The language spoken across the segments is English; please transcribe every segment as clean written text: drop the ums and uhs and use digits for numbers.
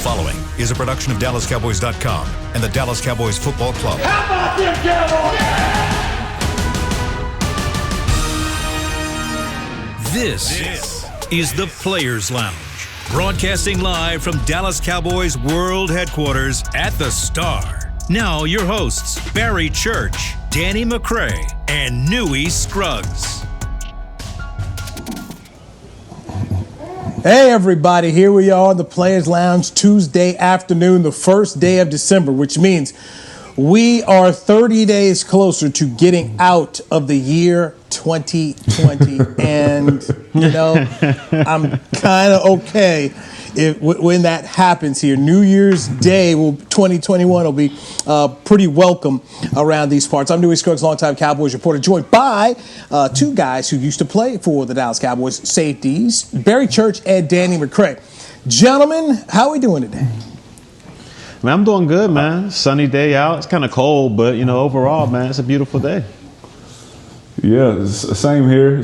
following is a production of DallasCowboys.com and the Dallas Cowboys Football Club. How about them Cowboys? Yeah! This is the Players Lounge, broadcasting live from Dallas Cowboys World Headquarters at the Star. Now your hosts, Barry Church, Danny McCray, and Newy Scruggs. Hey everybody, here we are on the Players Lounge Tuesday afternoon, the first day of December, which means we are 30 days closer to getting out of the year 2020. And, you know, I'm kind of okay when that happens here. New Year's Day, 2021 will be pretty welcome around these parts. I'm Newy Scruggs, longtime Cowboys reporter, joined by two guys who used to play for the Dallas Cowboys, safeties, Barry Church and Danny McCray. Gentlemen, how are we doing today? Man, I'm doing good, man. Sunny day out. It's kind of cold, but, you know, overall, man, it's a beautiful day. Yeah, same here.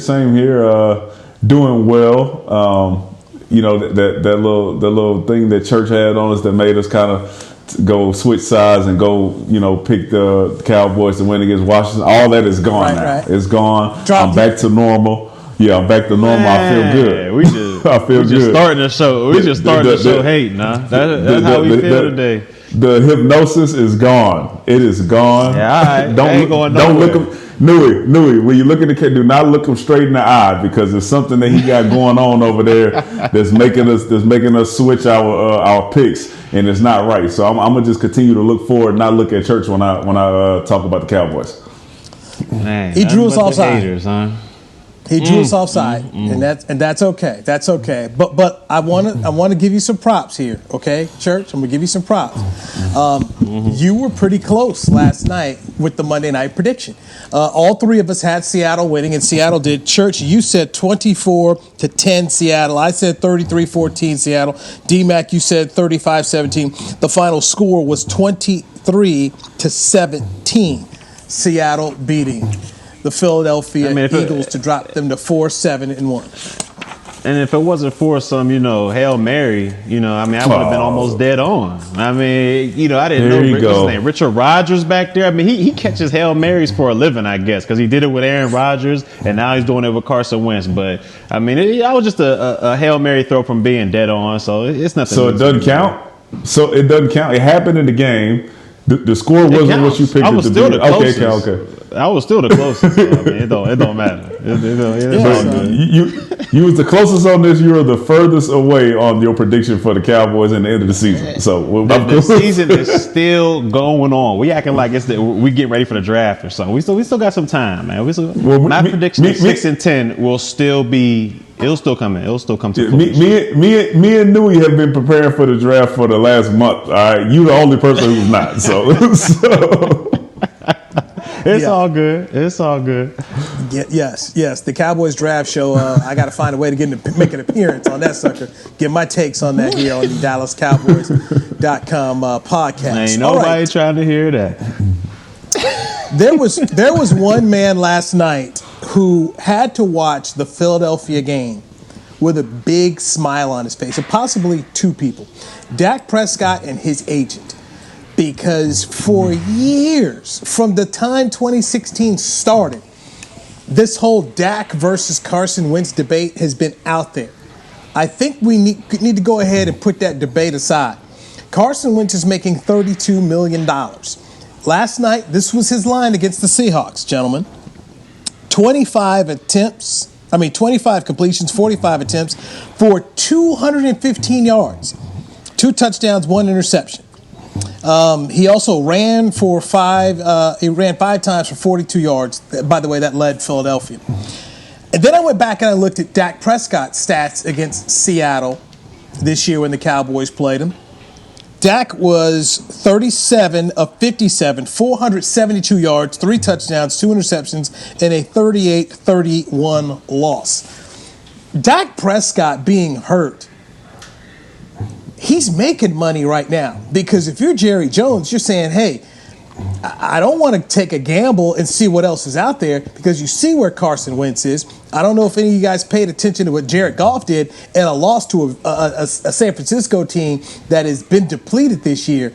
Doing well. You know, that little thing that Church had on us that made us kind of go switch sides and go, you know, pick the Cowboys to win against Washington. All that is gone now. Right. It's gone. I'm back to normal. Yeah, I'm back to normal. Man, I feel good. I feel good. Just starting the show. We just starting the show hating, huh? That's how we feel today. The hypnosis is gone. It is gone. Yeah, all right. Don't look him. Newy, when you look at the kid, do not look him straight in the eye, because there's something that he got going on over there that's making us switch our picks, and it's not right. So I'm gonna just continue to look forward, not look at Church when I talk about the Cowboys. Man, he drew us offside. Haters, huh? He drew us offside, and that's okay. That's okay. But I want to give you some props here, okay, Church? I'm gonna give you some props. You were pretty close last night with the Monday night prediction. All three of us had Seattle winning, and Seattle did. Church, you said 24-10 Seattle. I said 33-14 Seattle. D-Mac, you said 35-17. The final score was 23-17. Seattle beating the Philadelphia Eagles to drop them to 4-7-1. And if it wasn't for some, you know, Hail Mary, you know, I mean, I would have been almost dead on. I mean, you know, I didn't know what's his name, Richard Rodgers back there. I mean, he catches Hail Marys for a living, I guess, because he did it with Aaron Rodgers, and now he's doing it with Carson Wentz. But, I mean, I was just a Hail Mary throw from being dead on, so it's nothing. So it doesn't count? So it doesn't count. It happened in the game. The score wasn't what you picked it to be. Okay. I was still the closest. So, I mean, it don't matter. It's all good. You was the closest on this. You were the furthest away on your prediction for the Cowboys at the end of the season. So the season is still going on. We acting like we get ready for the draft or something. We still got some time, man. My prediction is 6-10 will still be. It'll still come in. It'll still come to me and Newy have been preparing for the draft for the last month. All right, you the only person who's not. So. It's all good. It's all good. Yes. The Cowboys draft show. I got to find a way to make an appearance on that sucker. Get my takes on that here on the DallasCowboys.com podcast. Ain't nobody trying to hear that. There was one man last night who had to watch the Philadelphia game with a big smile on his face, and possibly two people, Dak Prescott and his agent. Because for years, from the time 2016 started, this whole Dak versus Carson Wentz debate has been out there. I think we need to go ahead and put that debate aside. Carson Wentz is making $32 million. Last night, this was his line against the Seahawks, gentlemen. 25 completions, 45 attempts for 215 yards, 2 touchdowns, 1 interception. He also ran for 5 times for 42 yards. By the way, that led Philadelphia. And then I went back and I looked at Dak Prescott's stats against Seattle this year when the Cowboys played him. Dak was 37 of 57, 472 yards, 3 touchdowns, 2 interceptions, and a 38-31 loss. Dak Prescott being hurt, he's making money right now, because if you're Jerry Jones, you're saying, hey, I don't want to take a gamble and see what else is out there because you see where Carson Wentz is. I don't know if any of you guys paid attention to what Jared Goff did and a loss to a San Francisco team that has been depleted this year.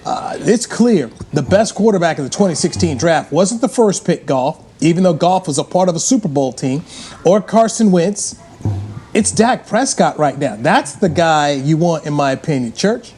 It's clear the best quarterback in the 2016 draft wasn't the first pick Goff, even though Goff was a part of a Super Bowl team, or Carson Wentz. It's Dak Prescott right now. That's the guy you want, in my opinion. Church?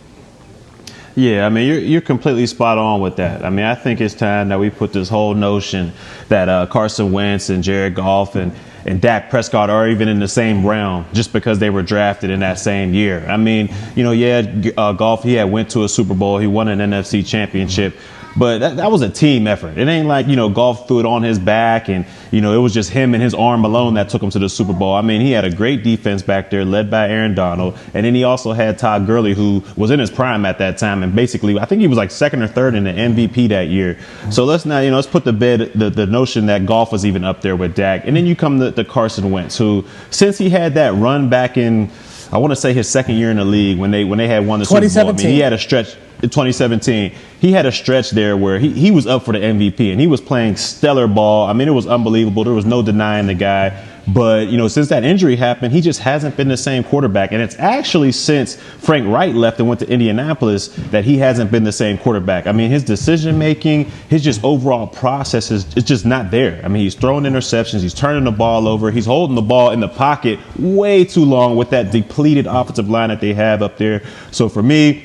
Yeah, I mean, you're completely spot on with that. I mean, I think it's time that we put this whole notion that Carson Wentz and Jared Goff and Dak Prescott are even in the same realm just because they were drafted in that same year. I mean, Goff, he had went to a Super Bowl. He won an NFC championship. But that was a team effort. It ain't like, Goff threw it on his back and, it was just him and his arm alone that took him to the Super Bowl. I mean, he had a great defense back there led by Aaron Donald. And then he also had Todd Gurley, who was in his prime at that time. And basically, I think he was like second or third in the MVP that year. So let's put to bed the notion that Goff was even up there with Dak. And then you come to Carson Wentz, who, since he had that run back in, I want to say his second year in the league when they had won the Super Bowl. I mean, he had a stretch in 2017. He had a stretch there where he was up for the MVP and he was playing stellar ball. I mean, it was unbelievable. There was no denying the guy. But, since that injury happened, he just hasn't been the same quarterback. And it's actually since Frank Wright left and went to Indianapolis that he hasn't been the same quarterback. I mean, his decision making, his just overall process is just not there. I mean, he's throwing interceptions. He's turning the ball over. He's holding the ball in the pocket way too long with that depleted offensive line that they have up there. So for me,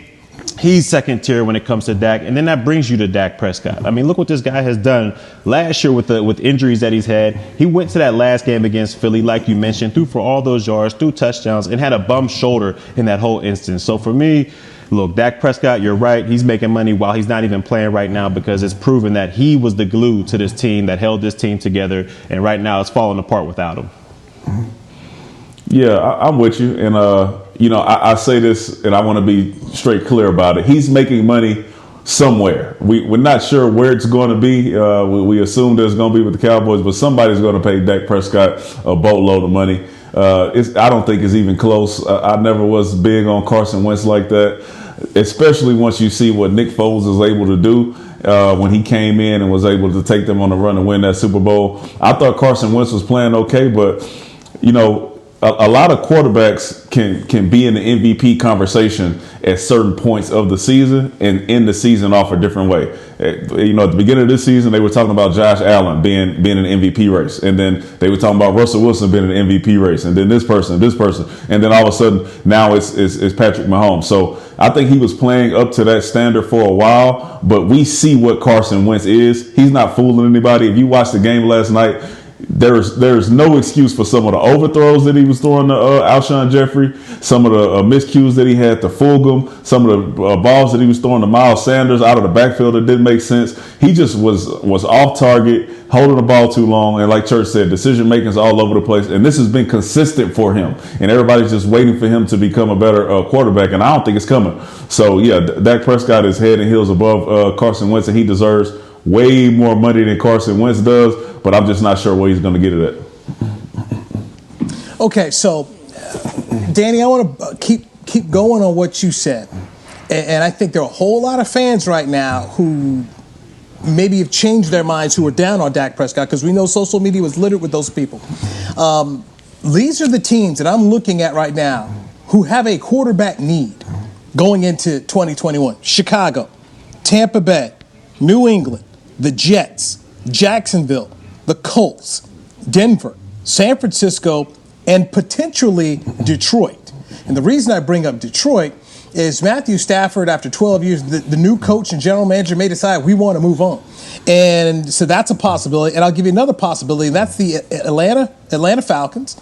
he's second tier when it comes to Dak. And then that brings you to Dak Prescott. I mean, look what this guy has done last year with injuries that he's had. He went to that last game against Philly, like you mentioned, threw for all those yards, threw touchdowns, and had a bum shoulder in that whole instance. So for me, look, Dak Prescott, you're right. He's making money while he's not even playing right now because it's proven that he was the glue to this team that held this team together. And right now it's falling apart without him. Yeah, I'm with you. And, I say this and I want to be straight clear about it. He's making money somewhere. We're not sure where it's going to be. We assume there's going to be with the Cowboys, but somebody's going to pay Dak Prescott a boatload of money. I don't think it's even close. I never was big on Carson Wentz like that, especially once you see what Nick Foles is able to do. When he came in and was able to take them on the run and win that Super Bowl. I thought Carson Wentz was playing okay, but, a lot of quarterbacks can be in the MVP conversation at certain points of the season and end the season off a different way. At the beginning of this season, they were talking about Josh Allen being in an MVP race. And then they were talking about Russell Wilson being in an MVP race. And then this person. And then all of a sudden, now it's Patrick Mahomes. So I think he was playing up to that standard for a while. But we see what Carson Wentz is. He's not fooling anybody. If you watched the game last night, there's no excuse for some of the overthrows that he was throwing to Alshon Jeffrey, some of the miscues that he had to Fulgham, some of the balls that he was throwing to Miles Sanders out of the backfield that didn't make sense. He just was off target, holding the ball too long, and like Church said, decision making is all over the place. And this has been consistent for him, and everybody's just waiting for him to become a better quarterback, and I don't think it's coming. So yeah, Dak Prescott is head and heels above Carson Wentz, and he deserves way more money than Carson Wentz does, but I'm just not sure where he's going to get it at. Okay, so Danny, I want to keep going on what you said, and I think there are a whole lot of fans right now who maybe have changed their minds, who are down on Dak Prescott, because we know social media was littered with those people. These are the teams that I'm looking at right now who have a quarterback need going into 2021. Chicago, Tampa Bay, New England, the Jets, Jacksonville, the Colts, Denver, San Francisco, and potentially Detroit. And the reason I bring up Detroit is Matthew Stafford, after 12 years, the new coach and general manager may decide we want to move on. And so that's a possibility. And I'll give you another possibility. That's the Atlanta Falcons.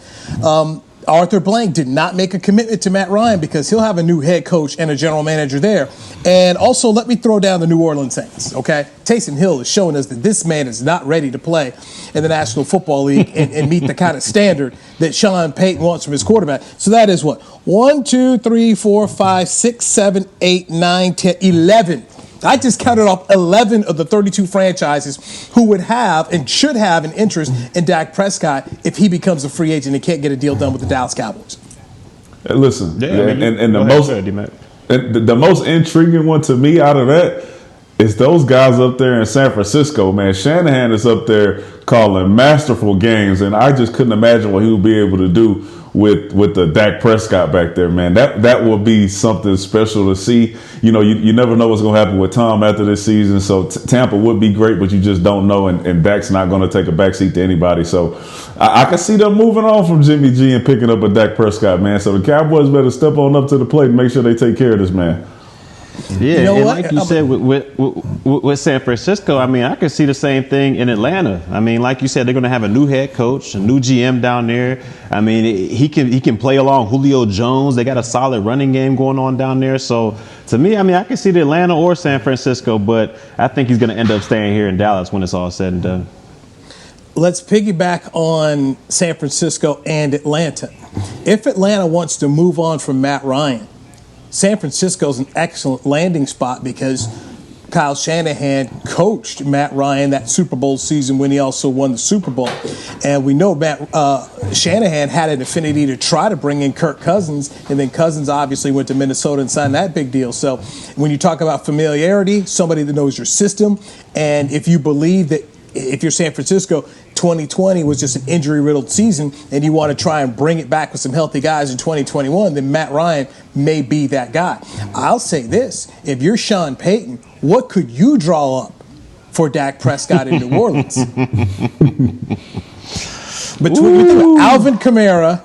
Arthur Blank did not make a commitment to Matt Ryan because he'll have a new head coach and a general manager there. And also, let me throw down the New Orleans Saints, okay? Taysom Hill is showing us that this man is not ready to play in the National Football League and meet the kind of standard that Sean Payton wants from his quarterback. So that is what? 1, 2, 3, 4, 5, 6, 7, 8, 9, 10, 11. I just counted off 11 of the 32 franchises who would have and should have an interest in Dak Prescott if he becomes a free agent and can't get a deal done with the Dallas Cowboys. Listen, the most intriguing one to me out of that it's those guys up there in San Francisco, man. Shanahan is up there calling masterful games, and I just couldn't imagine what he would be able to do with the Dak Prescott back there, man. That will be something special to see. You know, you never know what's going to happen with Tom after this season. So Tampa would be great, but you just don't know. And Dak's not going to take a backseat to anybody. So I can see them moving on from Jimmy G and picking up a Dak Prescott, man. So the Cowboys better step on up to the plate and make sure they take care of this man. Yeah, you know and like you said with San Francisco, I mean, I could see the same thing in Atlanta. I mean, like you said, they're going to have a new head coach, a new GM down there. I mean, he can play along Julio Jones. They got a solid running game going on down there. So to me, I mean, I can see the Atlanta or San Francisco, but I think he's going to end up staying here in Dallas when it's all said and done. Let's piggyback on San Francisco and Atlanta. If Atlanta wants to move on from Matt Ryan, San Francisco's an excellent landing spot because Kyle Shanahan coached Matt Ryan that Super Bowl season when he also won the Super Bowl. And we know Shanahan had an affinity to try to bring in Kirk Cousins, and then Cousins obviously went to Minnesota and signed that big deal. So when you talk about familiarity, somebody that knows your system, and if you believe that if you're San Francisco, 2020 was just an injury-riddled season, and you want to try and bring it back with some healthy guys in 2021, then Matt Ryan may be that guy. I'll say this. If you're Sean Payton, what could you draw up for Dak Prescott in New Orleans? Between Alvin Kamara,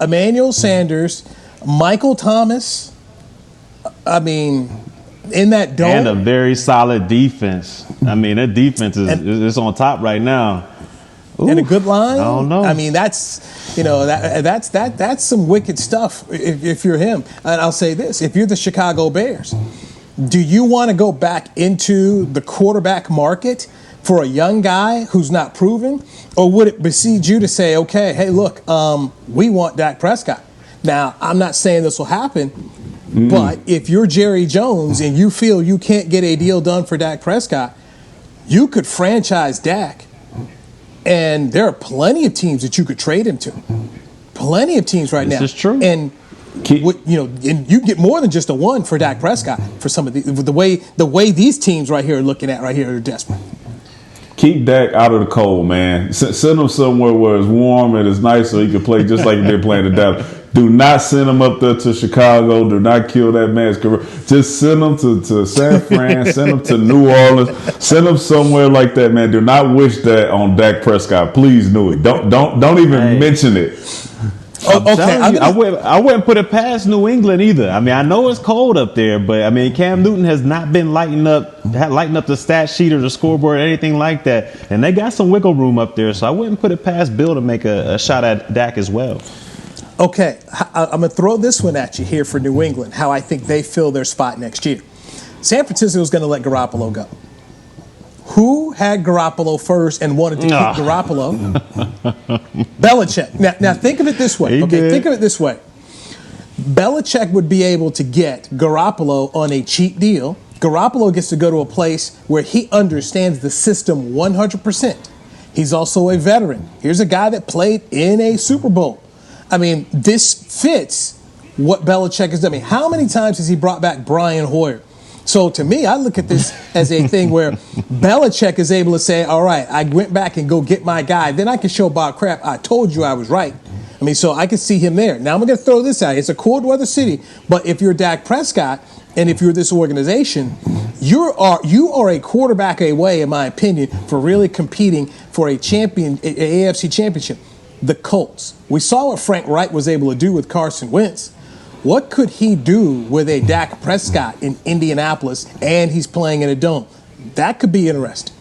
Emmanuel Sanders, Michael Thomas, I mean, in that dome. And a very solid defense. I mean, that defense is on top right now. Ooh, and a good line. I don't know. I mean, that's some wicked stuff if you're him. And I'll say this: if you're the Chicago Bears, do you want to go back into the quarterback market for a young guy who's not proven, or would it beseech you to say, okay, hey, look, we want Dak Prescott? Now, I'm not saying this will happen. But if you're Jerry Jones and you feel you can't get a deal done for Dak Prescott, you could franchise Dak. And there are plenty of teams that you could trade him to. Plenty of teams right now. This is true. And and you get more than just a one for Dak Prescott for some of the way these teams right here are looking at right here are desperate. Keep Dak out of the cold, man. Send him somewhere where it's warm and it's nice so he can play just like they're playing in Dallas. Do not send him up there to Chicago. Do not kill that man's career. Just send him to San Fran. Send him to New Orleans. Send him somewhere like that, man. Do not wish that on Dak Prescott. Please, Newy. Don't even mention it. I wouldn't put it past New England either. I mean, I know it's cold up there, but I mean, Cam Newton has not been lighting up the stat sheet or the scoreboard or anything like that, and they got some wiggle room up there. So I wouldn't put it past Bill to make a shot at Dak as well. Okay, I'm going to throw this one at you here for New England, how I think they fill their spot next year. San Francisco is going to let Garoppolo go. Who had Garoppolo first and wanted to keep Garoppolo? Belichick. Now think of it this way. Think of it this way. Belichick would be able to get Garoppolo on a cheap deal. Garoppolo gets to go to a place where he understands the system 100%. He's also a veteran. Here's a guy that played in a Super Bowl. I mean, this fits what Belichick has done. I mean, how many times has he brought back Brian Hoyer? So to me, I look at this as a thing where Belichick is able to say, all right, I went back and go get my guy. Then I can show Bob Kraft, I told you I was right. I mean, so I can see him there. Now I'm going to throw this out. It's a cold weather city. But if you're Dak Prescott and if you're this organization, you are a quarterback away, in my opinion, for really competing for a AFC championship. The Colts. We saw what Frank Reich was able to do with Carson Wentz. What could he do with a Dak Prescott in Indianapolis and he's playing in a dome? That could be interesting.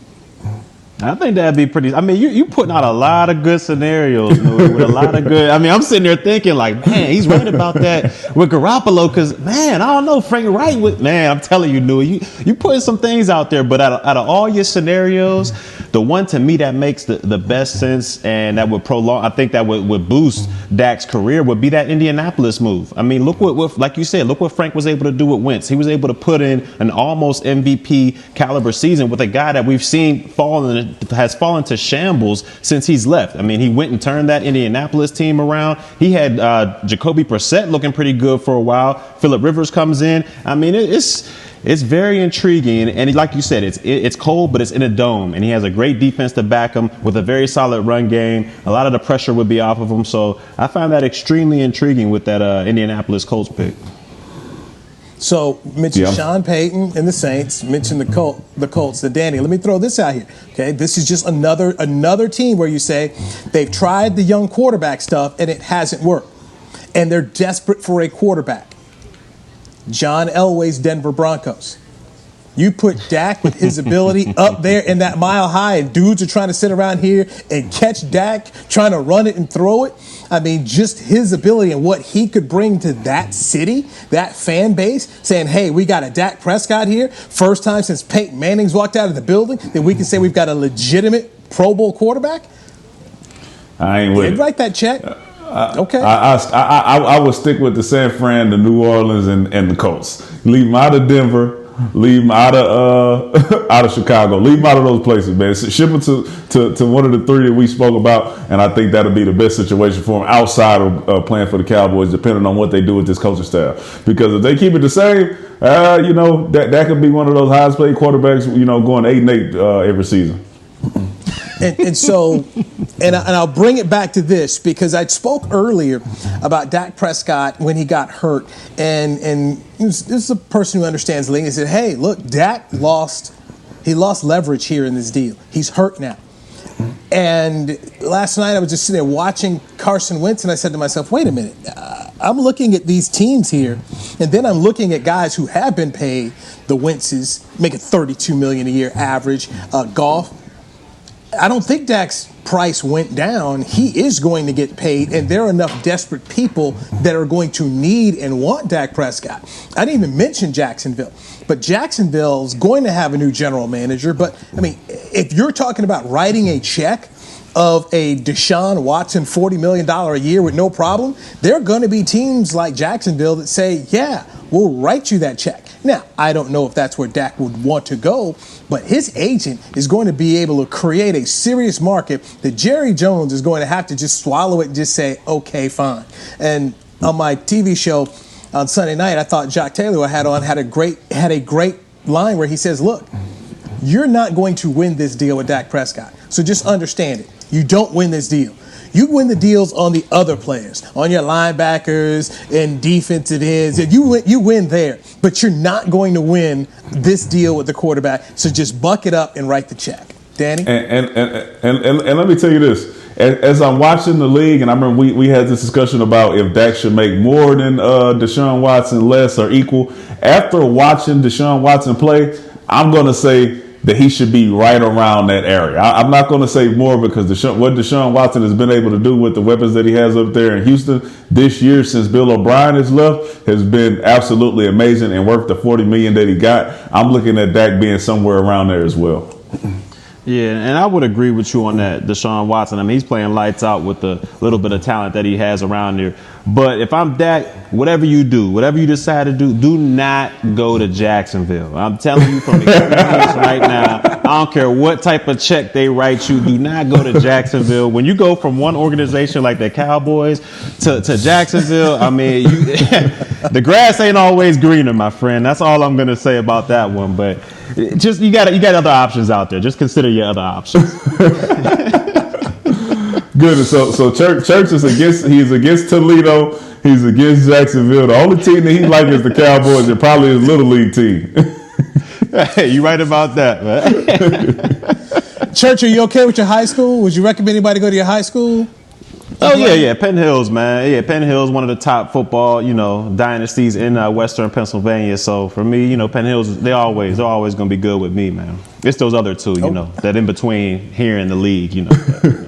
I think that'd be pretty. I mean, you putting out a lot of good scenarios, with a lot of good. I mean, I'm sitting there thinking like, man, he's right about that with Garoppolo, because man, I don't know, Frank Wright. I'm telling you, Newy, you putting some things out there, but out of all your scenarios, the one to me that makes the best sense and that would prolong, I think that would boost Dak's career would be that Indianapolis move. I mean, look what like you said, look what Frank was able to do with Wentz. He was able to put in an almost MVP caliber season with a guy that we've seen has fallen to shambles since he's left. I mean, he went and turned that Indianapolis team around. He had Jacoby Brissett looking pretty good for a while. Phillip Rivers comes in. I mean, it's very intriguing. And like you said, it's cold, but it's in a dome. And he has a great defense to back him with a very solid run game. A lot of the pressure would be off of him. So I find that extremely intriguing with that Indianapolis Colts pick. So mention Sean Payton and the Saints. Mention the Colts. The Danny. Let me throw this out here. Okay, this is just another team where you say they've tried the young quarterback stuff and it hasn't worked, and they're desperate for a quarterback. John Elway's Denver Broncos. You put Dak with his ability up there in that mile high, and dudes are trying to sit around here and catch Dak, trying to run it and throw it. I mean, just his ability and what he could bring to that city, that fan base, saying, hey, we got a Dak Prescott here. First time since Peyton Manning's walked out of the building that we can say we've got a legitimate Pro Bowl quarterback. I ain't with it. Write that check. Okay. I would stick with the San Fran, the New Orleans, and the Colts. Leave them out of Denver. Leave them out of Chicago. Leave them out of those places, man. Ship them to one of the three that we spoke about, and I think that'll be the best situation for them outside of playing for the Cowboys, depending on what they do with this coaching staff. Because if they keep it the same, that could be one of those highest paid quarterbacks, going 8-8 every season. And so, I'll bring it back to this because I spoke earlier about Dak Prescott when he got hurt, and this is a person who understands the league. He said, "Hey, look, Dak lost leverage here in this deal. He's hurt now." And last night I was just sitting there watching Carson Wentz, and I said to myself, "Wait a minute, I'm looking at these teams here, and then I'm looking at guys who have been paid. The Wentzes making $32 million a year average. Goff." I don't think Dak's price went down. He is going to get paid, and there are enough desperate people that are going to need and want Dak Prescott. I didn't even mention Jacksonville, but Jacksonville's going to have a new general manager. But, I mean, if you're talking about writing a check of a Deshaun Watson $40 million a year with no problem, there are going to be teams like Jacksonville that say, yeah, we'll write you that check. Now, I don't know if that's where Dak would want to go, but his agent is going to be able to create a serious market that Jerry Jones is going to have to just swallow it and just say, okay, fine. And on my TV show on Sunday night, I thought Jock Taylor, who I had on, had a great line where he says, look, you're not going to win this deal with Dak Prescott. So just understand it. You don't win this deal. You win the deals on the other players, on your linebackers and defensive ends. And you win there, but you're not going to win this deal with the quarterback. So just buck it up and write the check. Danny? And let me tell you this. As I'm watching the league, and I remember we had this discussion about if Dak should make more than Deshaun Watson, less or equal. After watching Deshaun Watson play, I'm going to say that he should be right around that area. I'm not going to say more because what Deshaun Watson has been able to do with the weapons that he has up there in Houston this year since Bill O'Brien has left has been absolutely amazing and worth the $40 million that he got. I'm looking at Dak being somewhere around there as well. Yeah, and I would agree with you on that, Deshaun Watson. I mean, he's playing lights out with the little bit of talent that he has around there. But if I'm Dak, whatever you do, whatever you decide to do not go to Jacksonville. I'm telling you from experience right now, I don't care what type of check they write you, do not go to Jacksonville. When you go from one organization like the Cowboys to Jacksonville, I mean, the grass ain't always greener, my friend. That's all I'm going to say about that one. But just you got other options out there. Just consider your other options. Good. So Church is against Toledo. He's against Jacksonville. The only team that he likes is the Cowboys and probably his little league team. Hey, you right about that, man. Church, are you okay with your high school? Would you recommend anybody go to your high school? Oh, yeah. Penn Hills, man. Yeah, Penn Hills, one of the top football, dynasties in Western Pennsylvania. So for me, Penn Hills, they're always going to be good with me, man. It's those other two, that in between here in the league,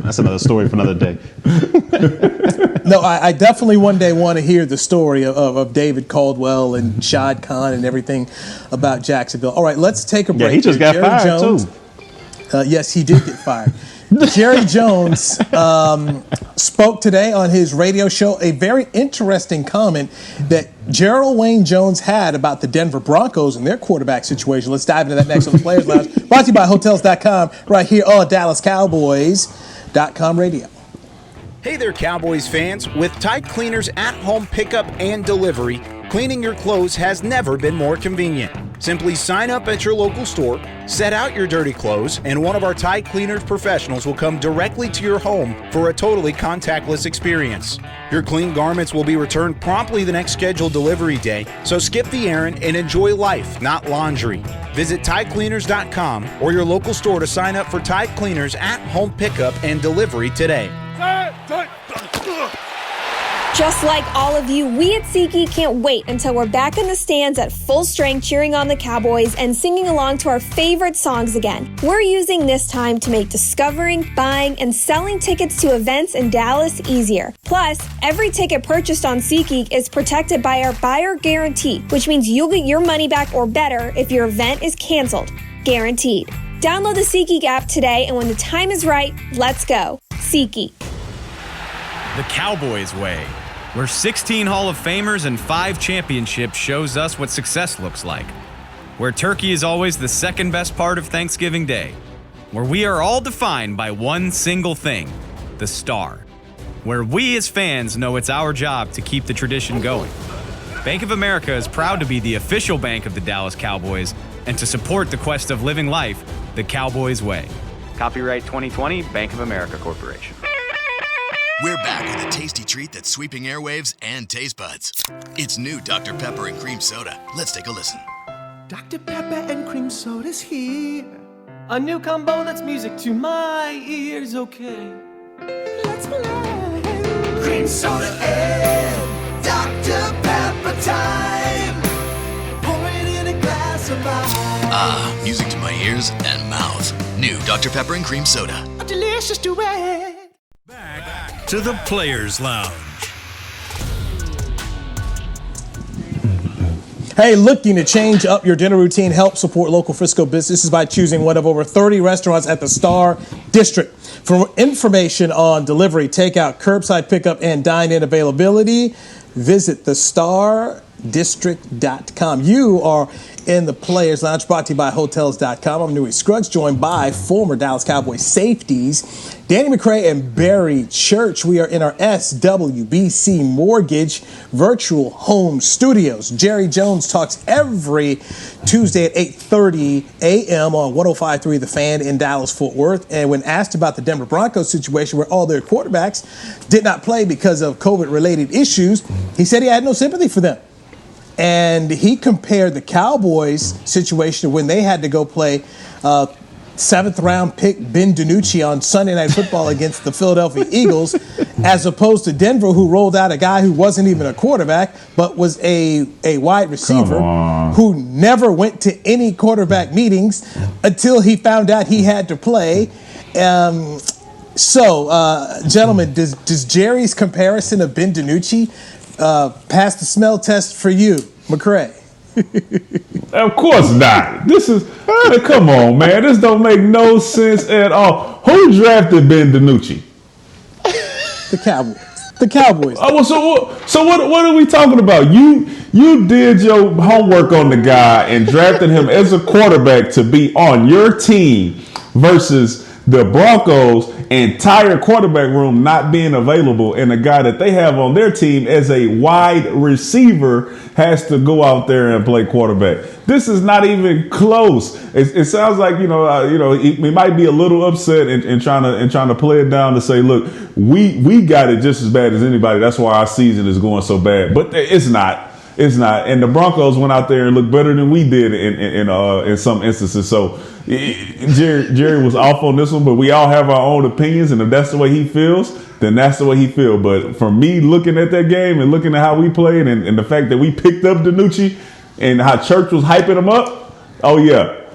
That's another story for another day. No, I definitely one day want to hear the story of David Caldwell and Shad Khan and everything about Jacksonville. All right, let's take a break. Yeah, he just got fired, too. Yes, he did get fired. Jerry Jones spoke today on his radio show a very interesting comment that Gerald Wayne Jones had about the Denver Broncos and their quarterback situation. Let's dive into that next on the Players Lounge. Brought to you by Hotels.com right here on DallasCowboys.com radio. Hey there, Cowboys fans. With Tide Cleaners at-home pickup and delivery, cleaning your clothes has never been more convenient. Simply sign up at your local store, set out your dirty clothes, and one of our Tide Cleaners professionals will come directly to your home for a totally contactless experience. Your clean garments will be returned promptly the next scheduled delivery day, so skip the errand and enjoy life, not laundry. Visit TideCleaners.com or your local store to sign up for Tide Cleaners at-home pickup and delivery today. Just like all of you, we at SeatGeek can't wait until we're back in the stands at full strength cheering on the Cowboys and singing along to our favorite songs again. We're using this time to make discovering, buying, and selling tickets to events in Dallas easier. Plus, every ticket purchased on SeatGeek is protected by our buyer guarantee, which means you'll get your money back or better if your event is canceled. Guaranteed. Download the SeatGeek app today, and when the time is right, let's go. SeatGeek. The Cowboys way, where 16 Hall of Famers and 5 championships shows us what success looks like. Where turkey is always the second best part of Thanksgiving Day. Where we are all defined by one single thing, the star. Where we as fans know it's our job to keep the tradition going. Bank of America is proud to be the official bank of the Dallas Cowboys and to support the quest of living life the Cowboys way. Copyright 2020, Bank of America Corporation. We're back with a tasty treat that's sweeping airwaves and taste buds. It's new Dr. Pepper and Cream Soda. Let's take a listen. Dr. Pepper and Cream Soda's here. A new combo that's music to my ears, okay. Let's play. Cream Soda and Dr. Pepper time. Pour it in a glass of ice. Ah, music to my ears and mouth. New Dr. Pepper and Cream Soda. A delicious duet. Back to the Players Lounge. Hey, looking to change up your dinner routine? Help support local Frisco businesses by choosing one of over 30 restaurants at the Star District. For information on delivery, takeout, curbside pickup, and dine-in availability, visit thestardistrict.com. You are in the Players Lounge, brought to you by Hotels.com. I'm Newy Scruggs, joined by former Dallas Cowboys safeties Danny McCray and Barry Church. We are in our SWBC Mortgage virtual home studios. Jerry Jones talks every Tuesday at 8:30 a.m. on 105.3 The Fan in Dallas-Fort Worth. And when asked about the Denver Broncos situation where all their quarterbacks did not play because of COVID-related issues, he said he had no sympathy for them. And he compared the Cowboys situation when they had to go play seventh-round pick Ben DiNucci on Sunday Night Football against the Philadelphia Eagles, as opposed to Denver, who rolled out a guy who wasn't even a quarterback, but was a wide receiver who never went to any quarterback meetings until he found out he had to play. Gentlemen, does Jerry's comparison of Ben DiNucci pass the smell test for you, McCray? Of course not. This is come on, man. This don't make no sense at all. Who drafted Ben DiNucci? The Cowboys. The Cowboys. Oh, so what are we talking about? You did your homework on the guy and drafted him as a quarterback to be on your team versus the Broncos' entire quarterback room not being available, and the guy that they have on their team as a wide receiver has to go out there and play quarterback. This is not even close. It sounds like he might be a little upset and trying to play it down to say, look, we got it just as bad as anybody. That's why our season is going so bad. But it's not. It's not. And the Broncos went out there and looked better than we did in some instances. So Jerry was off on this one, but we all have our own opinions, and if that's the way he feels, then that's the way he feels. But for me, looking at that game and looking at how we played and the fact that we picked up DiNucci and how Church was hyping him up, oh yeah,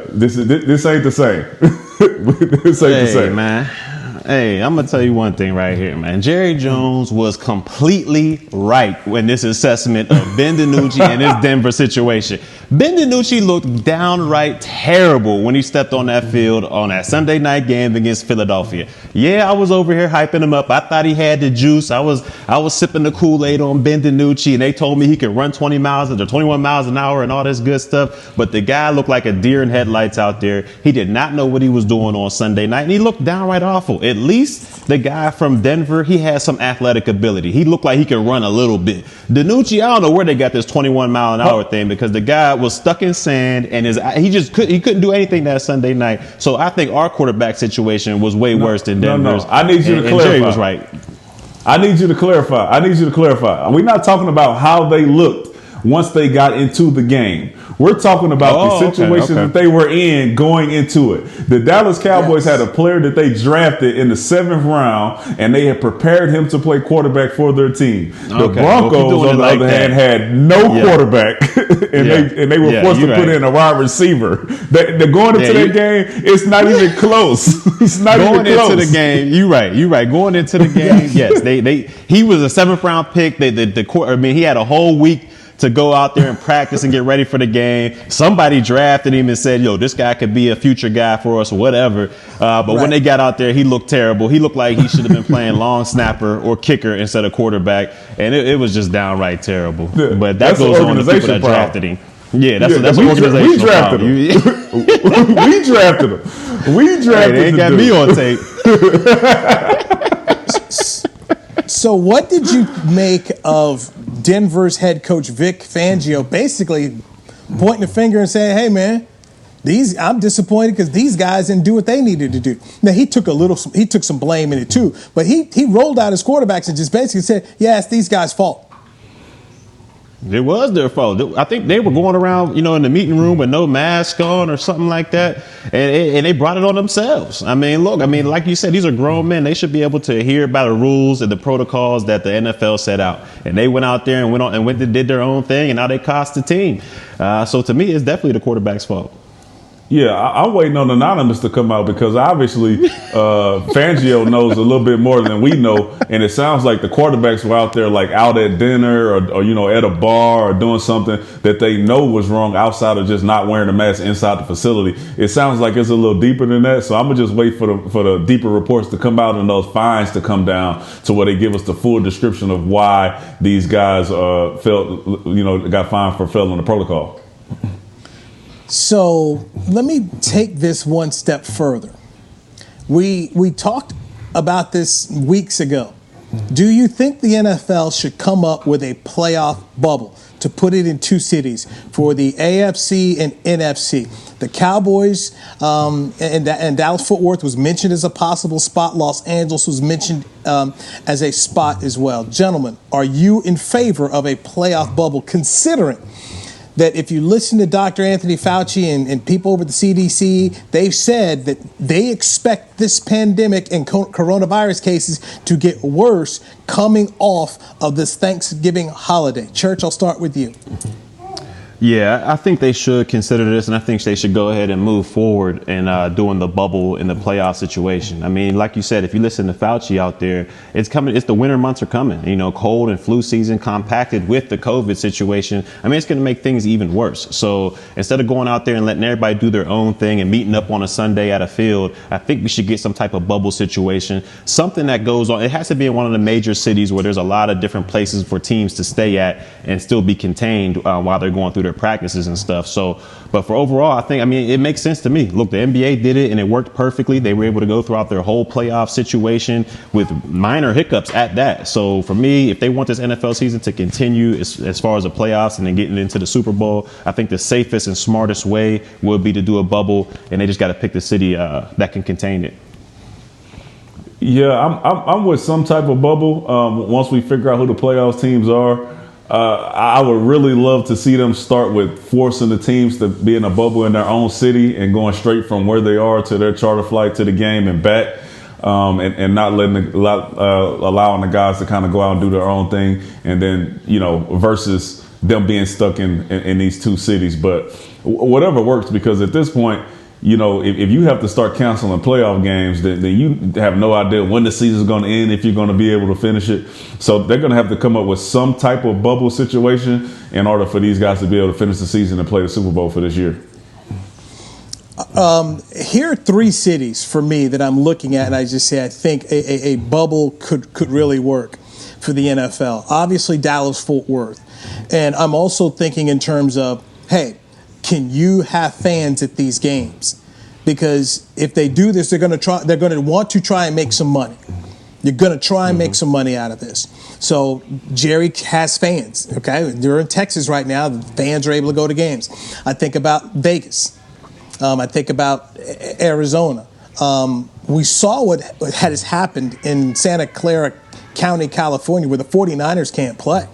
this ain't the same. This ain't the same, man. Hey, I'm going to tell you one thing right here, man. Jerry Jones was completely right when this assessment of Ben DiNucci and his Denver situation. Ben DiNucci looked downright terrible when he stepped on that field on that Sunday night game against Philadelphia. Yeah, I was over here hyping him up. I thought he had the juice. I was sipping the Kool-Aid on Ben DiNucci, and they told me he could run 21 miles an hour and all this good stuff. But the guy looked like a deer in headlights out there. He did not know what he was doing on Sunday night, and he looked downright awful. It at least the guy from Denver, he has some athletic ability. He looked like he could run a little bit. DiNucci, I don't know where they got this 21-mile-an-hour thing, because the guy was stuck in sand and he couldn't do anything that Sunday night. So I think our quarterback situation was way worse than Denver's. No. I need you to clarify. Jerry was right. I need you to clarify. We're not talking about how they looked once they got into the game. We're talking about the situation that they were in going into it. The Dallas Cowboys had a player that they drafted in the 7th round, and they had prepared him to play quarterback for their team. The Broncos, on the other hand, had no quarterback, and they were forced to put in a wide receiver. They're going into that game, it's not even close. It's not even close. Into the game, you're right. Going into the game, yes, he was a 7th round pick. He had a whole week to go out there and practice and get ready for the game. Somebody drafted him and said, yo, this guy could be a future guy for us or whatever. But when they got out there, he looked terrible. He looked like he should have been playing long snapper or kicker instead of quarterback. And it was just downright terrible. Yeah, but that goes on to people that drafted him. Yeah, that's an organizational we drafted problem. We drafted him. They ain't got me on tape. So what did you make of Denver's head coach Vic Fangio basically pointing the finger and saying, hey, man, I'm disappointed because these guys didn't do what they needed to do. Now, he took some blame in it, too. But he rolled out his quarterbacks and just basically said, yeah, it's these guys' fault. It was their fault. I think they were going around, in the meeting room with no mask on or something like that, and they brought it on themselves. Like you said, these are grown men. They should be able to adhere by the rules and the protocols that the NFL set out. And they went out there and did their own thing, and now they cost the team. So to me, it's definitely the quarterback's fault. Yeah, I'm waiting on Anonymous to come out, because obviously Fangio knows a little bit more than we know, and it sounds like the quarterbacks were out there like out at dinner or at a bar or doing something that they know was wrong outside of just not wearing a mask inside the facility. It sounds like it's a little deeper than that, so I'm gonna just wait for the deeper reports to come out and those fines to come down to where they give us the full description of why these guys got fined for failing the protocol. So let me take this one step further. We talked about this weeks ago. Do you think the NFL should come up with a playoff bubble to put it in 2 cities for the AFC and NFC? The Cowboys and Dallas-Fort Worth was mentioned as a possible spot. Los Angeles was mentioned as a spot as well. Gentlemen, are you in favor of a playoff bubble, considering that if you listen to Dr. Anthony Fauci and people over at the CDC, they've said that they expect this pandemic and coronavirus cases to get worse coming off of this Thanksgiving holiday? Church, I'll start with you. Yeah, I think they should consider this, and I think they should go ahead and move forward and doing the bubble in the playoff situation. I mean, like you said, if you listen to Fauci out there, it's coming. It's the winter months are coming. Cold and flu season compacted with the COVID situation. I mean, it's going to make things even worse. So instead of going out there and letting everybody do their own thing and meeting up on a Sunday at a field, I think we should get some type of bubble situation, something that goes on. It has to be in one of the major cities where there's a lot of different places for teams to stay at and still be contained while they're going through their practices and stuff. So, but for overall, it makes sense to me. Look, the NBA did it and it worked perfectly. They were able to go throughout their whole playoff situation with minor hiccups at that. So for me, if they want this NFL season to continue as far as the playoffs and then getting into the Super Bowl, I think the safest and smartest way would be to do a bubble, and they just got to pick the city that can contain it. Yeah, I'm with some type of bubble. Once we figure out who the playoffs teams are, I would really love to see them start with forcing the teams to be in a bubble in their own city and going straight from where they are to their charter flight to the game and back, and not allowing the guys to kind of go out and do their own thing, and then versus them being stuck in these 2 cities. But whatever works, because at this point, if you have to start canceling playoff games, then you have no idea when the season is going to end, if you're going to be able to finish it. So they're going to have to come up with some type of bubble situation in order for these guys to be able to finish the season and play the Super Bowl for this year. Here are 3 cities for me that I'm looking at, and I just say I think a bubble could really work for the NFL. Obviously, Dallas-Fort Worth. And I'm also thinking in terms of, hey, can you have fans at these games? because if they do this, they're going to want to try and make some money. You're going to try and make some money out of this. So Jerry has fans, okay? They're in Texas right now. The fans are able to go to games. I think about Vegas. I think about Arizona. We saw what has happened in Santa Clara County, California, where the 49ers can't play.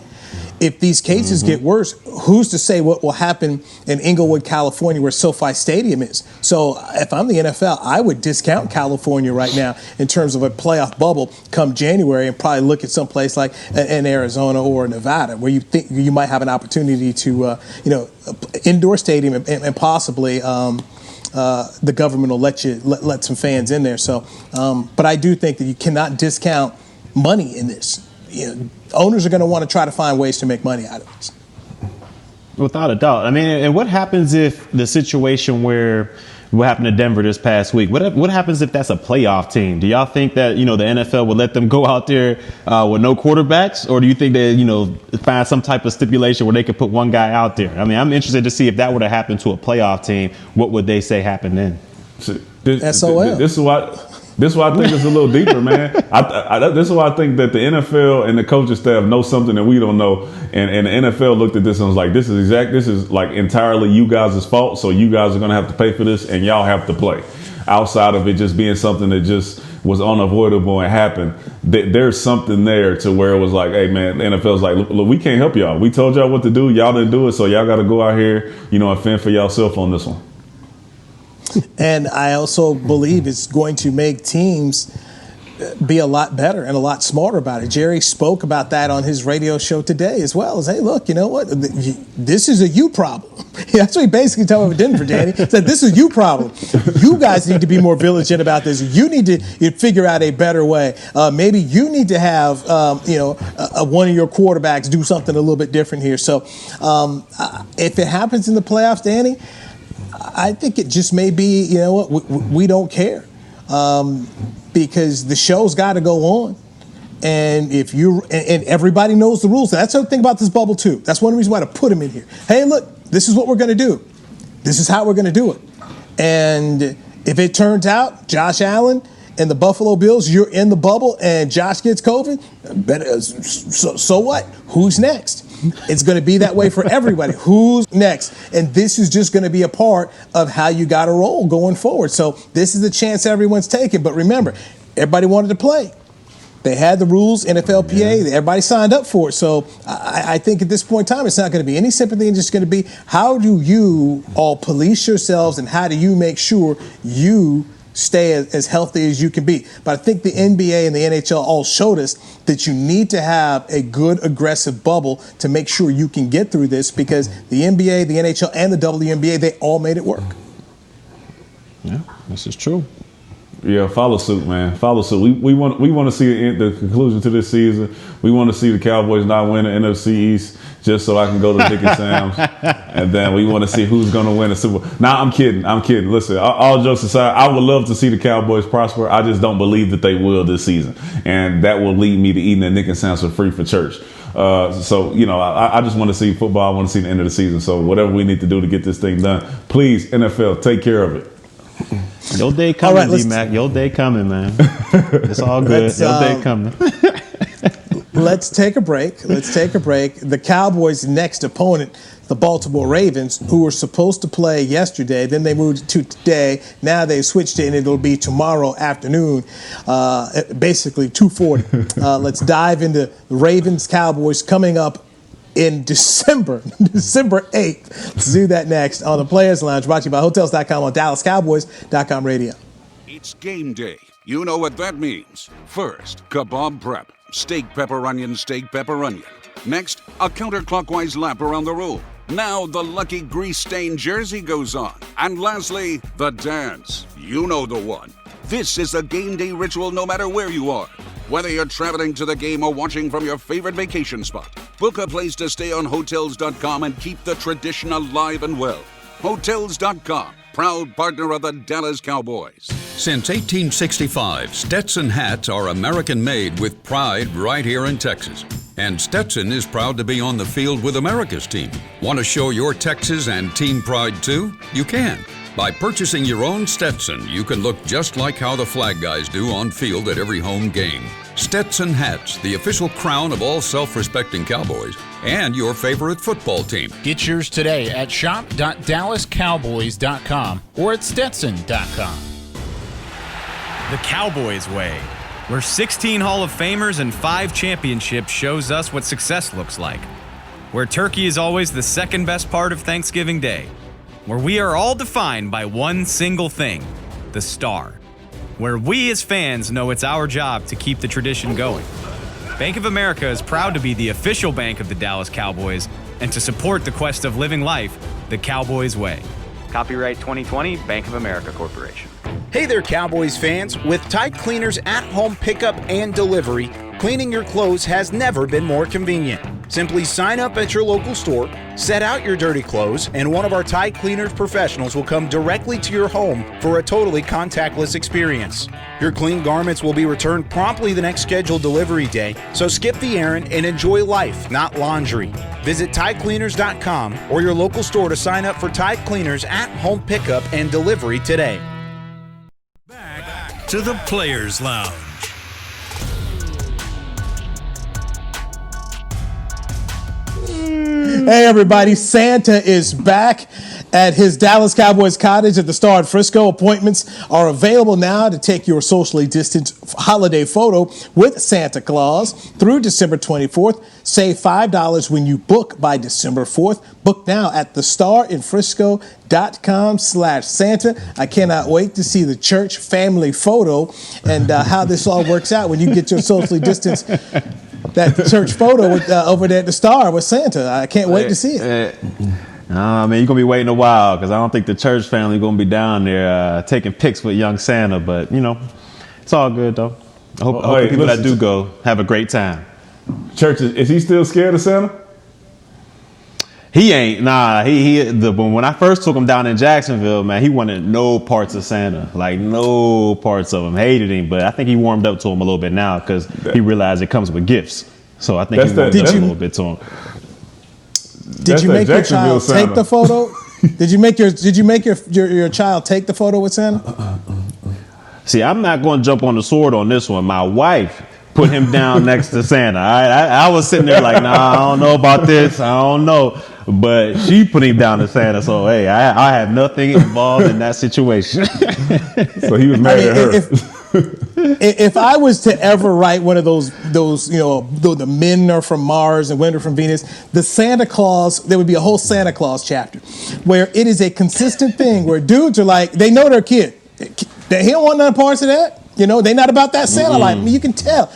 If these cases get worse, who's to say what will happen in Inglewood, California, where SoFi Stadium is? So if I'm the NFL, I would discount California right now in terms of a playoff bubble come January, and probably look at some place like in Arizona or Nevada, where you think you might have an opportunity to, indoor stadium and possibly the government will let some fans in there. So, but I do think that you cannot discount money in this. Owners are going to want to try to find ways to make money out of this. Without a doubt. I mean, and what happens if the situation where what happened to Denver this past week, what happens if that's a playoff team? Do y'all think that, the NFL would let them go out there with no quarterbacks? Or do you think they, find some type of stipulation where they could put one guy out there? I mean, I'm interested to see if that were to happen to a playoff team, what would they say happened then? SOL. This is why I think it's a little deeper, man. This is why I think that the NFL and the coaching staff know something that we don't know. And the NFL looked at this and was like, this is like entirely you guys' fault. So you guys are going to have to pay for this and y'all have to play. Outside of it just being something that just was unavoidable and happened, there's something there to where it was like, hey, man, the NFL's like, look, we can't help y'all. We told y'all what to do. Y'all didn't do it. So y'all got to go out here, and fend for yourself on this one. And I also believe it's going to make teams be a lot better and a lot smarter about it. Jerry spoke about that on his radio show today as well. As, hey, look, you know what? This is a you problem. That's what he basically told me Denver, Danny. He said, this is you problem. You guys need to be more vigilant about this. You need to figure out a better way. Maybe you need to have, one of your quarterbacks do something a little bit different here. So if it happens in the playoffs, Danny, I think it just may be, we don't care. Because the show's got to go on. And if and everybody knows the rules. That's the thing about this bubble, too. That's one reason why to put them in here. Hey, look, this is what we're going to do. This is how we're going to do it. And if it turns out Josh Allen and the Buffalo Bills, you're in the bubble and Josh gets COVID, so what? Who's next? It's going to be that way for everybody. Who's next? And this is just going to be a part of how you got to roll going forward. So this is the chance everyone's taking. But remember, everybody wanted to play. They had the rules, NFLPA, everybody signed up for it. So I think at this point in time, it's not going to be any sympathy. It's just going to be, how do you all police yourselves and how do you make sure you stay as healthy as you can be? But I think the NBA and the NHL all showed us that you need to have a good, aggressive bubble to make sure you can get through this, because the NBA, the NHL, and the WNBA, they all made it work. Yeah, this is true. Yeah, follow suit, man. Follow suit. We want to see the conclusion to this season. We want to see the Cowboys not win the NFC East just so I can go to Nick and Sam's. And then we want to see who's going to win the Super Bowl. Nah, I'm kidding. Listen, all jokes aside, I would love to see the Cowboys prosper. I just don't believe that they will this season. And that will lead me to eating at Nick and Sam's for free for church. I just want to see football. I want to see the end of the season. So whatever we need to do to get this thing done, please, NFL, take care of it. Your day coming, D-Mac. Your day coming, man. It's all good. Your day coming. Let's take a break. The Cowboys' next opponent, the Baltimore Ravens, who were supposed to play yesterday. Then they moved to today. Now they switched it, and it'll be tomorrow afternoon, basically 2:40. Let's dive into the Ravens-Cowboys coming up in December 8th. Let's do that next on the Players Lounge, brought to you by Hotels.com on DallasCowboys.com radio. It's game day. You know what that means. First, kebab prep. Steak, pepper, onion, steak, pepper, onion. Next, a counterclockwise lap around the room. Now the lucky grease-stained jersey goes on. And lastly, the dance. You know the one. This is a game day ritual no matter where you are. Whether you're traveling to the game or watching from your favorite vacation spot, book a place to stay on Hotels.com and keep the tradition alive and well. Hotels.com, proud partner of the Dallas Cowboys. Since 1865, Stetson hats are American-made with pride right here in Texas. And Stetson is proud to be on the field with America's team. Want to show your Texas and team pride too? You can. By purchasing your own Stetson, you can look just like how the flag guys do on field at every home game. Stetson hats, the official crown of all self-respecting Cowboys, and your favorite football team. Get yours today at shop.dallascowboys.com or at stetson.com. The Cowboys way, where 16 Hall of Famers and 5 championships shows us what success looks like. Where turkey is always the second best part of Thanksgiving Day. Where we are all defined by one single thing, the star. Where we as fans know it's our job to keep the tradition going. Bank of America is proud to be the official bank of the Dallas Cowboys and to support the quest of living life the Cowboys way. Copyright 2020, Bank of America Corporation. Hey there, Cowboys fans. With Tide Cleaners at-home pickup and delivery, cleaning your clothes has never been more convenient. Simply sign up at your local store, set out your dirty clothes, and one of our Tide Cleaners professionals will come directly to your home for a totally contactless experience. Your clean garments will be returned promptly the next scheduled delivery day, so skip the errand and enjoy life, not laundry. Visit TideCleaners.com or your local store to sign up for Tide Cleaners at-home pickup and delivery today. Back to the Players Lounge. Hey everybody, Santa is back at his Dallas Cowboys cottage at the Star in Frisco. Appointments are available now to take your socially distanced holiday photo with Santa Claus through December 24th. Save $5 when you book by December 4th. Book now at thestarinfrisco.com/Santa. I cannot wait to see the church family photo and how this all works out when you get your socially distanced that church photo with, over there at the Star with Santa. I can't wait to see it. Man, you're going to be waiting a while because I don't think the church family going to be down there taking pics with young Santa. But, you know, it's all good, though. I hope the people that do go have a great time. Church, is he still scared of Santa? He ain't. Nah, when I first took him down in Jacksonville, man, he wanted no parts of Santa. Like, no parts of him. Hated him. But I think he warmed up to him a little bit now because he realized it comes with gifts. So I think he warmed up a little bit to him. Did you make your child take the photo? Did you make your child take the photo with Santa? See, I'm not going to jump on the sword on this one. My wife put him down next to Santa. I was sitting there like, nah, I don't know about this. I don't know. But she put him down to Santa. So, hey, I had nothing involved in that situation. So he was mad at her. If I was to ever write one of those, you know, the men are from Mars and women are from Venus, the Santa Claus, there would be a whole Santa Claus chapter where it is a consistent thing where dudes are like, they know their kid. He don't want none parts of that. You know, they're not about that Santa life. I mean, you can tell.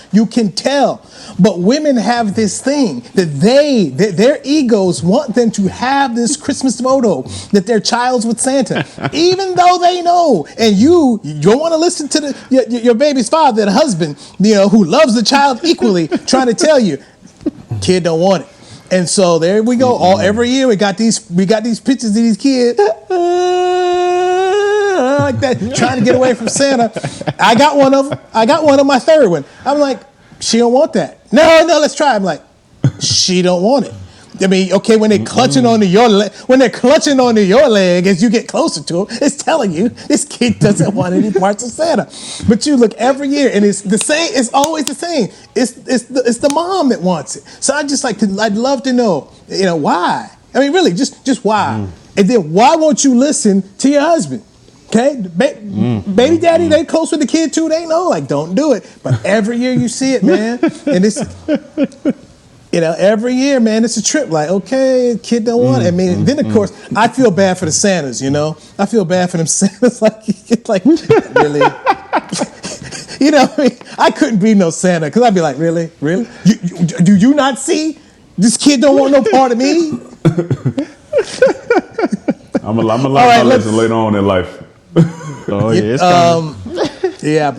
But women have this thing that their egos want them to have this Christmas photo that their child's with Santa, even though they know. And you don't want to listen to your baby's father, the husband, you know, who loves the child equally, trying to tell you, kid don't want it. And so there we go. Every year we got these pictures of these kids. Like that, trying to get away from Santa. I got one of my third one. I'm like, she don't want that. No, let's try. I'm like, she don't want it. I mean, okay, when they're clutching onto your leg, as you get closer to them, it's telling you this kid doesn't want any parts of Santa. But you look every year, and it's the same. It's always the same. It's the mom that wants it. So I'd love to know, you know, why. I mean, really, just why. And then why won't you listen to your husband? Okay, baby daddy, they close with the kid too. They know, like, don't do it. But every year you see it, man, and it's, you know, every year, man, it's a trip. Like, okay, kid don't want it. I mean, then of course I feel bad for the Santas. You know, I feel bad for them Santas. like really, you know, I mean, I couldn't be no Santa because I'd be like, really, do you not see this kid don't want no part of me? I'm gonna learn my lesson later on in life. Oh yeah, it's coming. Yeah,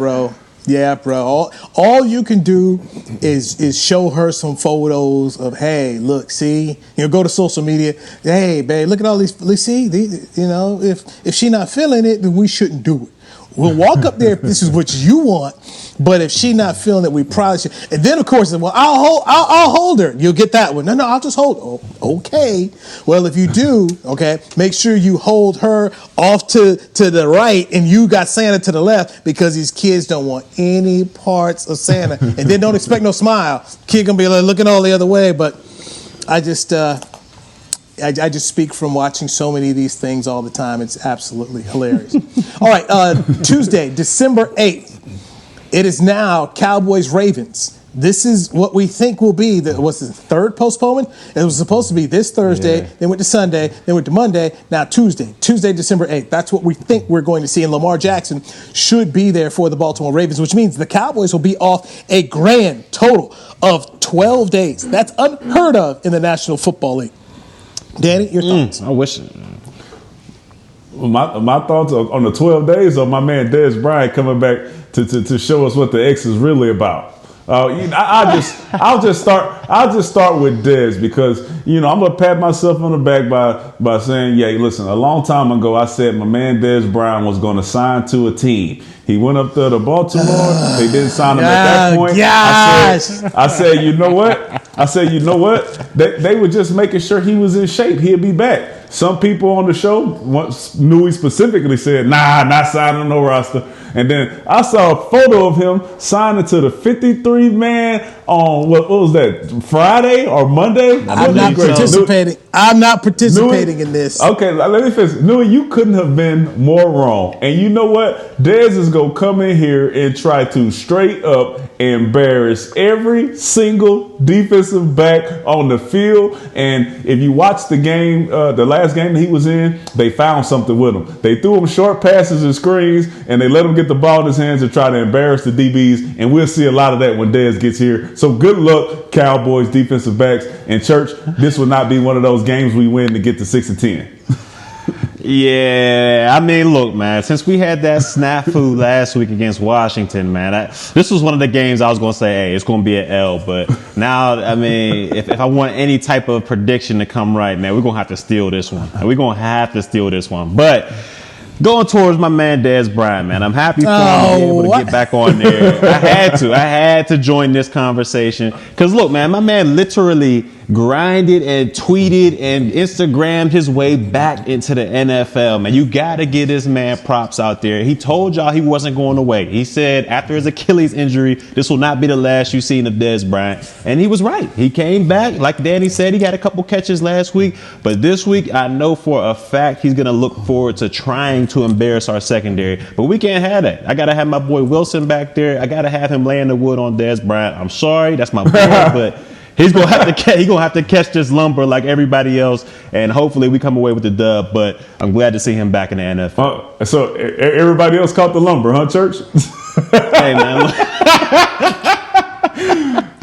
bro. All you can do is show her some photos of, hey, look, see, you know, go to social media. Hey, babe, look at all these. See, you know, if she not feeling it, then we shouldn't do it. We'll walk up there if this is what you want. But if she not feeling it, we probably should. And then of course, well, I'll hold her. You'll get that one. No, I'll just hold. Oh, okay. Well, if you do, okay, make sure you hold her off to the right, and you got Santa to the left, because these kids don't want any parts of Santa. And then don't expect no smile. Kid gonna be like looking all the other way. But I just speak from watching so many of these things all the time. It's absolutely hilarious. All right, Tuesday, December 8th. It is now Cowboys-Ravens. This is what we think will be the third postponement. It was supposed to be this Thursday, then went to Sunday, then went to Monday, now Tuesday, December 8th. That's what we think we're going to see. And Lamar Jackson should be there for the Baltimore Ravens, which means the Cowboys will be off a grand total of 12 days. That's unheard of in the National Football League. Danny, your thoughts? I wish. My thoughts on the 12 days of my man Dez Bryant coming back to show us what the X is really about. I'll just start with Dez, because I'm gonna pat myself on the back by saying, yeah, listen, a long time ago I said my man Dez Bryant was going to sign to a team. He went up there to Baltimore. They didn't sign him at that point. I said, you know what? They were just making sure he was in shape. He'll be back. Some people on the show, Newy specifically said, nah, not signing no roster. And then I saw a photo of him signing to the 53-man on, what was that, Friday or Monday? I'm not participating. I'm not participating in this. Okay, let me finish. Newy, you couldn't have been more wrong. And you know what? Dez is going to come in here and try to straight up embarrass every single defensive back on the field. And if you watch the game, the last game that he was in, they found something with him. They threw him short passes and screens, and they let him get the ball in his hands and try to embarrass the DBs. And we'll see a lot of that when Dez gets here. So good luck, Cowboys defensive backs. And Church, this will not be one of those games we win to get to 6-10. Yeah, I mean, look, man, since we had that snafu last week against Washington, man, this was one of the games I was going to say, hey, it's going to be an L. But now, I mean, if I want any type of prediction to come right, man, we're going to have to steal this one. We're going to have to steal this one. But going towards my man Dez Bryant, man, I'm happy for him to be able to get back on there. I had to join this conversation. Because, look, man, my man literally grinded and tweeted and Instagrammed his way back into the NFL, man. You got to give this man props out there. He told y'all he wasn't going away. He said after his Achilles injury, this will not be the last you've seen of Dez Bryant. And he was right. He came back. Like Danny said, he had a couple catches last week. But this week, I know for a fact he's going to look forward to trying to embarrass our secondary. But we can't have that. I got to have my boy Wilson back there. I got to have him laying the wood on Dez Bryant. I'm sorry. That's my boy, but he's gonna have to catch this lumber like everybody else, and hopefully we come away with the dub. But I'm glad to see him back in the NFL. So everybody else caught the lumber, huh, Church? Hey, man.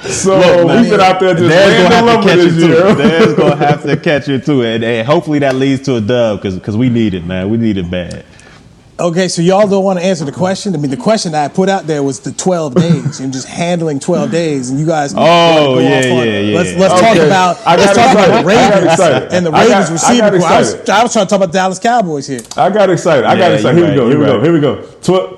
So we've been out there just laying the lumber this year. Dad's gonna have to catch it too, and hopefully that leads to a dub because we need it, man. We need it bad. Okay, so y'all don't want to answer the question? I mean, the question that I put out there was the 12 days and just handling 12 days, and you guys. Let's talk about the Ravens and the Ravens receiving core. I was trying to talk about Dallas Cowboys here. I got excited. Here we go.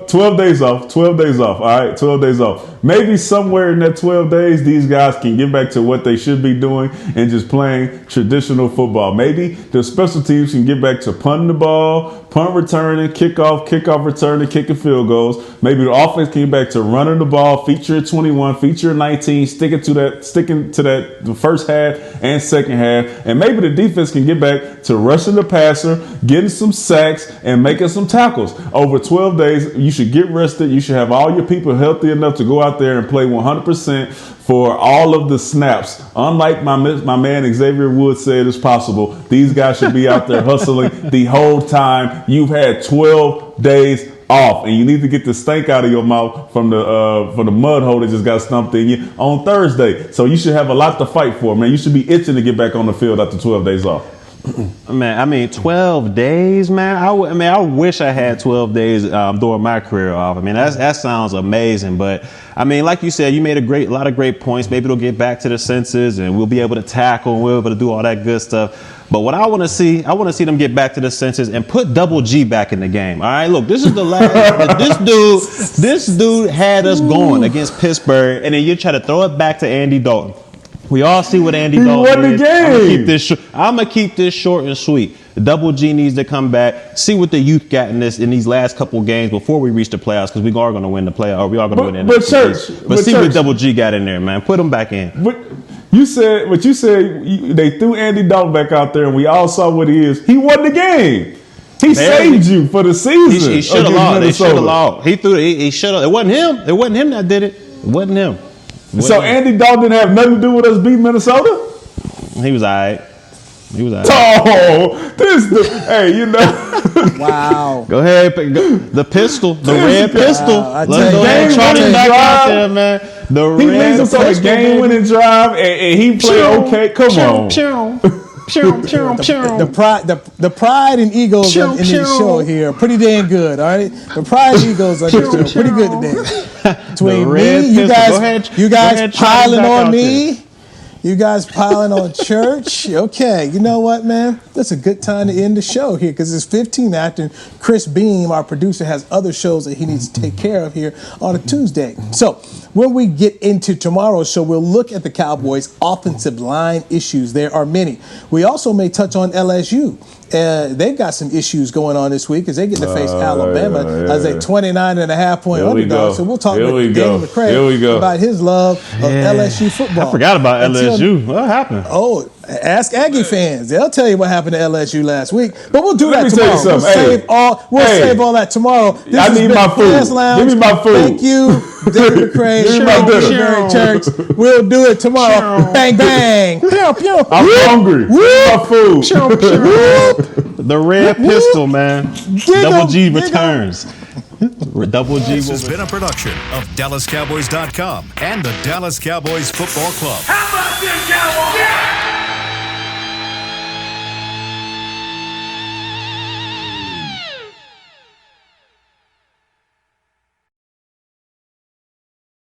12 days off. 12 days off. All right, 12 days off. Maybe somewhere in that 12 days, these guys can get back to what they should be doing and just playing traditional football. Maybe the special teams can get back to punting the ball, punt returning, kickoff returning, kicking field goals. Maybe the offense can get back to running the ball, feature 21, feature 19, sticking to that the first half and second half. And maybe the defense can get back to rushing the passer, getting some sacks, and making some tackles. Over 12 days, you should get rested. You should have all your people healthy enough to go out there and play 100% for all of the snaps. Unlike my man Xavier Woods said is possible, these guys should be out there hustling the whole time. You've had 12 days off, and you need to get the stank out of your mouth from the mud hole that just got stumped in you on Thursday. So you should have a lot to fight for, man. You should be itching to get back on the field after 12 days off. Man, I mean, 12 days, man. I wish I had 12 days during my career off. I mean, that sounds amazing. But I mean, like you said, you made a lot of great points. Maybe it'll get back to the senses, and we'll be able to tackle, and we'll be able to do all that good stuff. But what I want to see them get back to the senses and put Double G back in the game. All right, look, this is the last. This dude had us going against Pittsburgh, and then you try to throw it back to Andy Dalton. We all see what Andy Dalton is. I'm gonna keep this short and sweet. Double G needs to come back, see what the youth got in these last couple games before we reach the playoffs, because we are going to win the playoffs. We are going to win the NFC. But see what Double G got in there, man. Put him back in. But you said they threw Andy Dalton back out there, and we all saw what he is. He won the game. He saved you for the season. He should have lost. They should have lost. He should have. It wasn't him. It wasn't him that did it. It wasn't him. So Andy Dalton didn't have nothing to do with us beating Minnesota? He was all right. Oh, hey, you know. Wow. Go ahead. The pistol. The red pistol. Let's go ahead and try him back out there, man. He leads us on a game-winning drive, and he played okay. Come on. The pride and egos in this show here are pretty damn good, all right? The pride and egos on this show pretty good today. Between me, you guys piling on me. You guys piling on Church. Okay, you know what, man? That's a good time to end the show here, because it's 15 after. Chris Beam, our producer, has other shows that he needs to take care of here on a Tuesday. So when we get into tomorrow's show, we'll look at the Cowboys' offensive line issues. There are many. We also may touch on LSU. They've got some issues going on this week as they get to face Alabama as a 29.5-point underdog. So we'll talk with Danny McCray about his love of LSU football. I forgot about LSU. What happened? Oh, ask Aggie fans. They'll tell you what happened to LSU last week. But we'll do that tomorrow. We'll save all that tomorrow. I need my food. Give me my food. Thank you, Danny McCray, Church. We'll do it tomorrow. Bang, bang. Pew, pew. I'm hungry. My food. The red pistol, man. Double G returns. Double G. This has been a production of DallasCowboys.com and the Dallas Cowboys Football Club. How about this, Cowboys? Yeah!